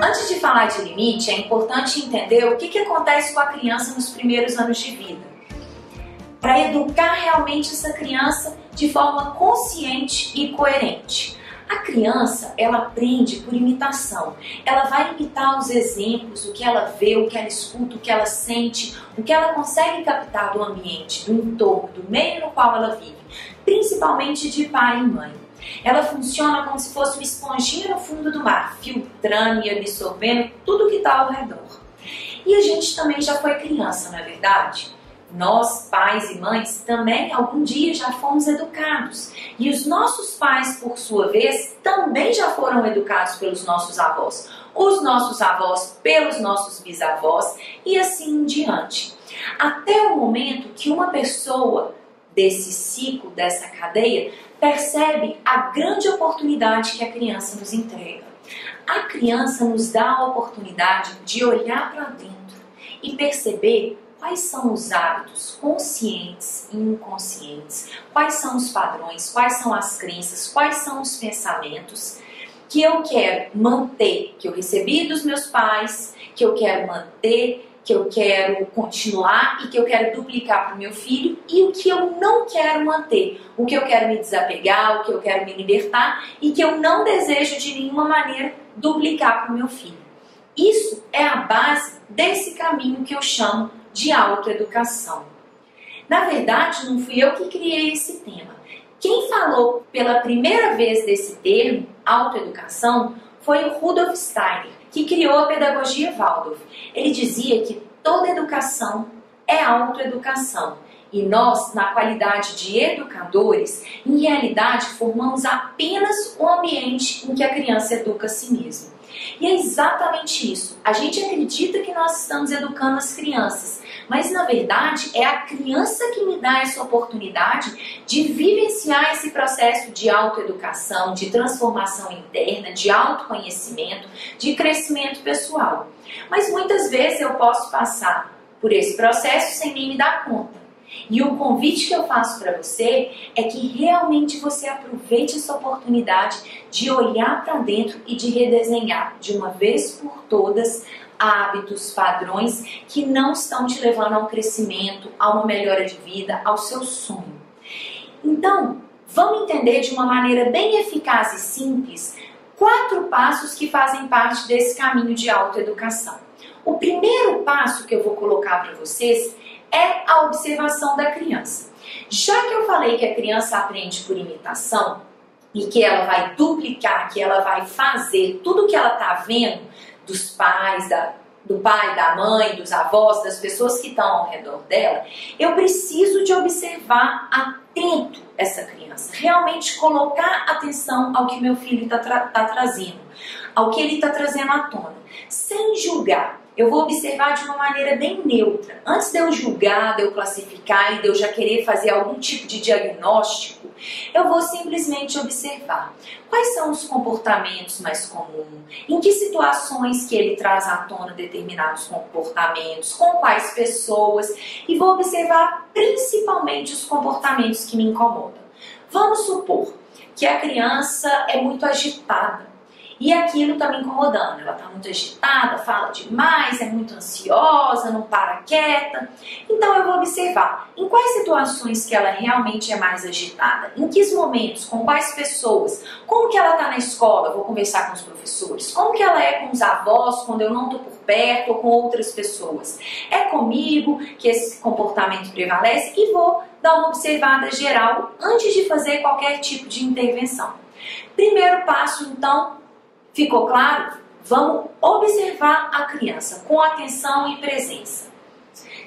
Antes de falar de limite, é importante entender o que acontece com a criança nos primeiros anos de vida, para educar realmente essa criança de forma consciente e coerente. A criança, ela aprende por imitação. Ela vai imitar os exemplos, o que ela vê, o que ela escuta, o que ela sente, o que ela consegue captar do ambiente, do entorno, do meio no qual ela vive, principalmente de pai e mãe. Ela funciona como se fosse uma esponjinha no fundo do mar, filtrando e absorvendo tudo que está ao redor. E a gente também já foi criança, não é verdade? Nós, pais e mães, também algum dia já fomos educados. E os nossos pais, por sua vez, também já foram educados pelos nossos avós. Os nossos avós pelos nossos bisavós e assim em diante. Até o momento que uma pessoa desse ciclo, dessa cadeia, percebe a grande oportunidade que a criança nos entrega. A criança nos dá a oportunidade de olhar para dentro e perceber quais são os hábitos conscientes e inconscientes, quais são os padrões, quais são as crenças, quais são os pensamentos que eu quero manter, que eu recebi dos meus pais, que eu quero manter, que eu quero continuar e que eu quero duplicar para o meu filho, e o que eu não quero manter, o que eu quero me desapegar, o que eu quero me libertar e que eu não desejo de nenhuma maneira duplicar para o meu filho. Isso é a base desse caminho que eu chamo de autoeducação. Na verdade, não fui eu que criei esse tema. Quem falou pela primeira vez desse termo, autoeducação, foi o Rudolf Steiner, que criou a pedagogia Waldorf. Ele dizia que toda educação é autoeducação. E nós, na qualidade de educadores, em realidade formamos apenas o ambiente em que a criança educa a si mesma. E é exatamente isso. A gente acredita que nós estamos educando as crianças, mas na verdade é a criança que me dá essa oportunidade de vivenciar esse processo de autoeducação, de transformação interna, de autoconhecimento, de crescimento pessoal. Mas muitas vezes eu posso passar por esse processo sem nem me dar conta. E o convite que eu faço para você é que realmente você aproveite essa oportunidade de olhar para dentro e de redesenhar de uma vez por todas hábitos, padrões que não estão te levando ao crescimento, a uma melhora de vida, ao seu sonho. Então, vamos entender de uma maneira bem eficaz e simples 4 passos que fazem parte desse caminho de autoeducação. O primeiro passo que eu vou colocar para vocês é a observação da criança. Já que eu falei que a criança aprende por imitação e que ela vai duplicar, que ela vai fazer tudo que ela está vendo dos pais, do pai, da mãe, dos avós, das pessoas que estão ao redor dela, eu preciso de observar atento essa criança, realmente colocar atenção ao que meu filho está trazendo, ao que ele está trazendo à tona, sem julgar. Eu vou observar de uma maneira bem neutra. Antes de eu julgar, de eu classificar e de eu já querer fazer algum tipo de diagnóstico, eu vou simplesmente observar quais são os comportamentos mais comuns, em que situações que ele traz à tona determinados comportamentos, com quais pessoas, e vou observar principalmente os comportamentos que me incomodam. Vamos supor que a criança é muito agitada. E aquilo está me incomodando, ela está muito agitada, fala demais, é muito ansiosa, não para quieta. Então eu vou observar em quais situações que ela realmente é mais agitada, em que momentos, com quais pessoas, como que ela está na escola, vou conversar com os professores, como que ela é com os avós quando eu não estou por perto ou com outras pessoas. É comigo que esse comportamento prevalece e vou dar uma observada geral antes de fazer qualquer tipo de intervenção. Primeiro passo, então, ficou claro? Vamos observar a criança com atenção e presença.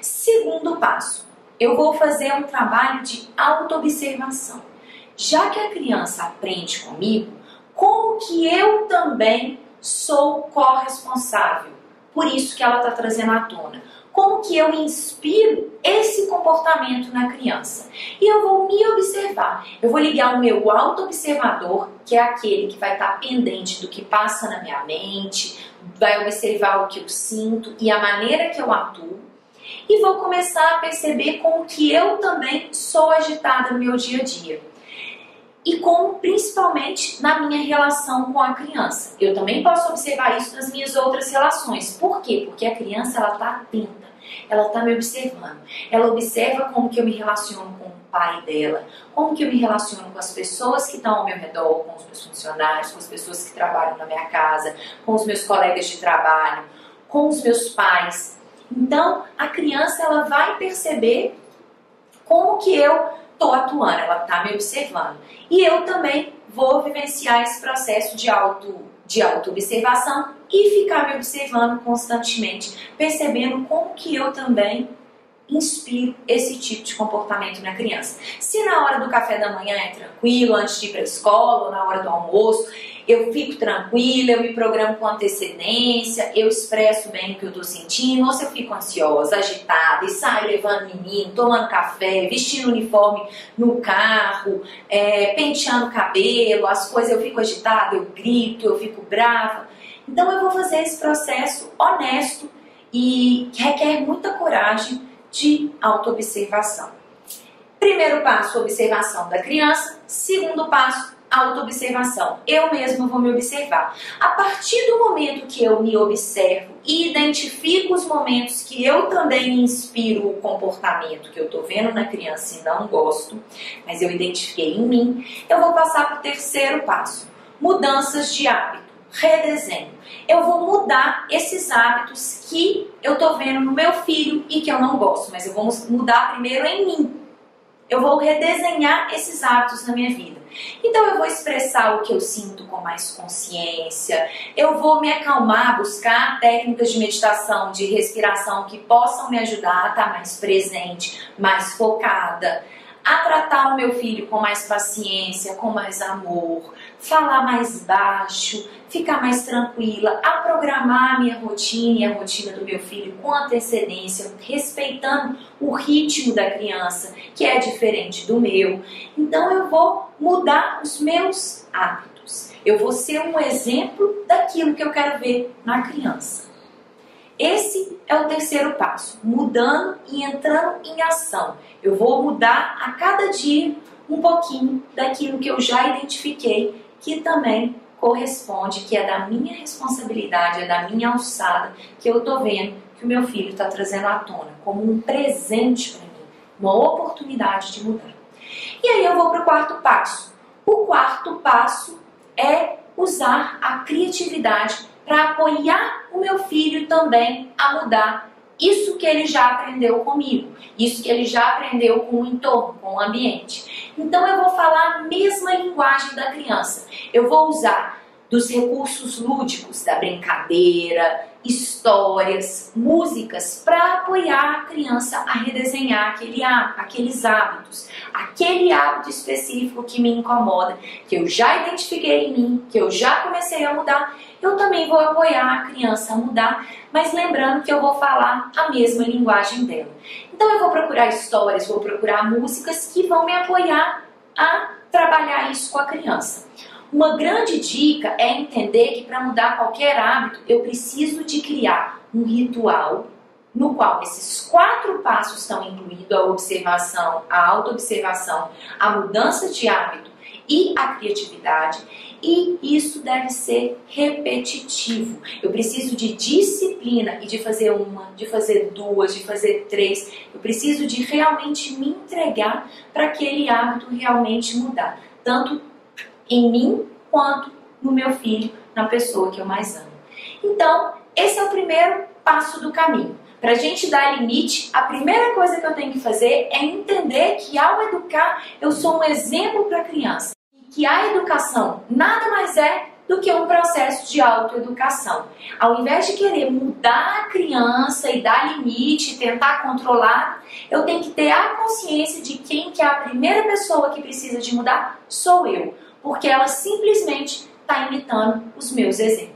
Segundo passo, eu vou fazer um trabalho de autoobservação. Já que a criança aprende comigo, como que eu também sou corresponsável por isso que ela está trazendo à tona? Como que eu inspiro esse comportamento na criança? E eu vou me observar. Eu vou ligar o meu auto-observador, que é aquele que vai estar pendente do que passa na minha mente, vai observar o que eu sinto e a maneira que eu atuo. E vou começar a perceber como que eu também sou agitada no meu dia a dia. e como principalmente na minha relação com a criança. Eu também posso observar isso nas minhas outras relações. Por quê? Porque a criança ela está atenta, ela está me observando. Ela observa como que eu me relaciono com o pai dela, como que eu me relaciono com as pessoas que estão ao meu redor, com os meus funcionários, com as pessoas que trabalham na minha casa, com os meus colegas de trabalho, com os meus pais. Então, a criança ela vai perceber como que eu estou atuando, ela está me observando. E eu também vou vivenciar esse processo de auto-observação e ficar me observando constantemente, percebendo como que eu também inspiro esse tipo de comportamento na criança. Se na hora do café da manhã é tranquilo, antes de ir para a escola, ou na hora do almoço, eu fico tranquila, eu me programo com antecedência, eu expresso bem o que eu estou sentindo, ou se eu fico ansiosa, agitada, e saio levando menino, tomando café, vestindo uniforme no carro, penteando o cabelo, as coisas, eu fico agitada, eu grito, eu fico brava. Então eu vou fazer esse processo honesto e que requer muita coragem de autoobservação. Primeiro passo, observação da criança. Segundo passo, autoobservação. Eu mesma vou me observar. A partir do momento que eu me observo e identifico os momentos que eu também inspiro o comportamento que eu estou vendo na criança e não gosto, mas eu identifiquei em mim, eu vou passar para o terceiro passo. Mudanças de hábito. Redesenho. Eu vou mudar esses hábitos que eu estou vendo no meu filho e que eu não gosto, mas eu vou mudar primeiro em mim. Eu vou redesenhar esses hábitos na minha vida. Então eu vou expressar o que eu sinto com mais consciência, eu vou me acalmar, buscar técnicas de meditação, de respiração que possam me ajudar a estar mais presente, mais focada, a tratar o meu filho com mais paciência, com mais amor, falar mais baixo, ficar mais tranquila, a programar a minha rotina e a rotina do meu filho com antecedência, respeitando o ritmo da criança, que é diferente do meu. Então eu vou mudar os meus hábitos. Eu vou ser um exemplo daquilo que eu quero ver na criança. Esse é o terceiro passo, mudando e entrando em ação. Eu vou mudar a cada dia um pouquinho daquilo que eu já identifiquei, que também corresponde, que é da minha responsabilidade, é da minha alçada, que eu estou vendo que o meu filho está trazendo à tona, como um presente para mim, uma oportunidade de mudar. E aí eu vou para o quarto passo. O quarto passo é usar a criatividade para apoiar o meu filho também a mudar isso que ele já aprendeu comigo, isso que ele já aprendeu com o entorno, com o ambiente. Então eu vou falar a mesma linguagem da criança. Eu vou usar dos recursos lúdicos, da brincadeira, histórias, músicas, para apoiar a criança a redesenhar aqueles hábitos, aquele hábito específico que me incomoda, que eu já identifiquei em mim, que eu já comecei a mudar. Eu também vou apoiar a criança a mudar, mas lembrando que eu vou falar a mesma linguagem dela. Então eu vou procurar histórias, vou procurar músicas que vão me apoiar a trabalhar isso com a criança. Uma grande dica é entender que para mudar qualquer hábito, eu preciso de criar um ritual no qual esses 4 passos estão incluídos: a observação, a autoobservação, a mudança de hábito e a criatividade. E isso deve ser repetitivo. Eu preciso de disciplina e de fazer uma, de fazer 2, de fazer 3. Eu preciso de realmente me entregar para aquele hábito realmente mudar. Tanto em mim quanto no meu filho, na pessoa que eu mais amo. Então, esse é o primeiro passo do caminho. Para a gente dar limite, a primeira coisa que eu tenho que fazer é entender que ao educar, eu sou um exemplo para a criança. Que a educação nada mais é do que um processo de autoeducação. Ao invés de querer mudar a criança e dar limite, tentar controlar, eu tenho que ter a consciência de quem que é a primeira pessoa que precisa de mudar sou eu, porque ela simplesmente está imitando os meus exemplos.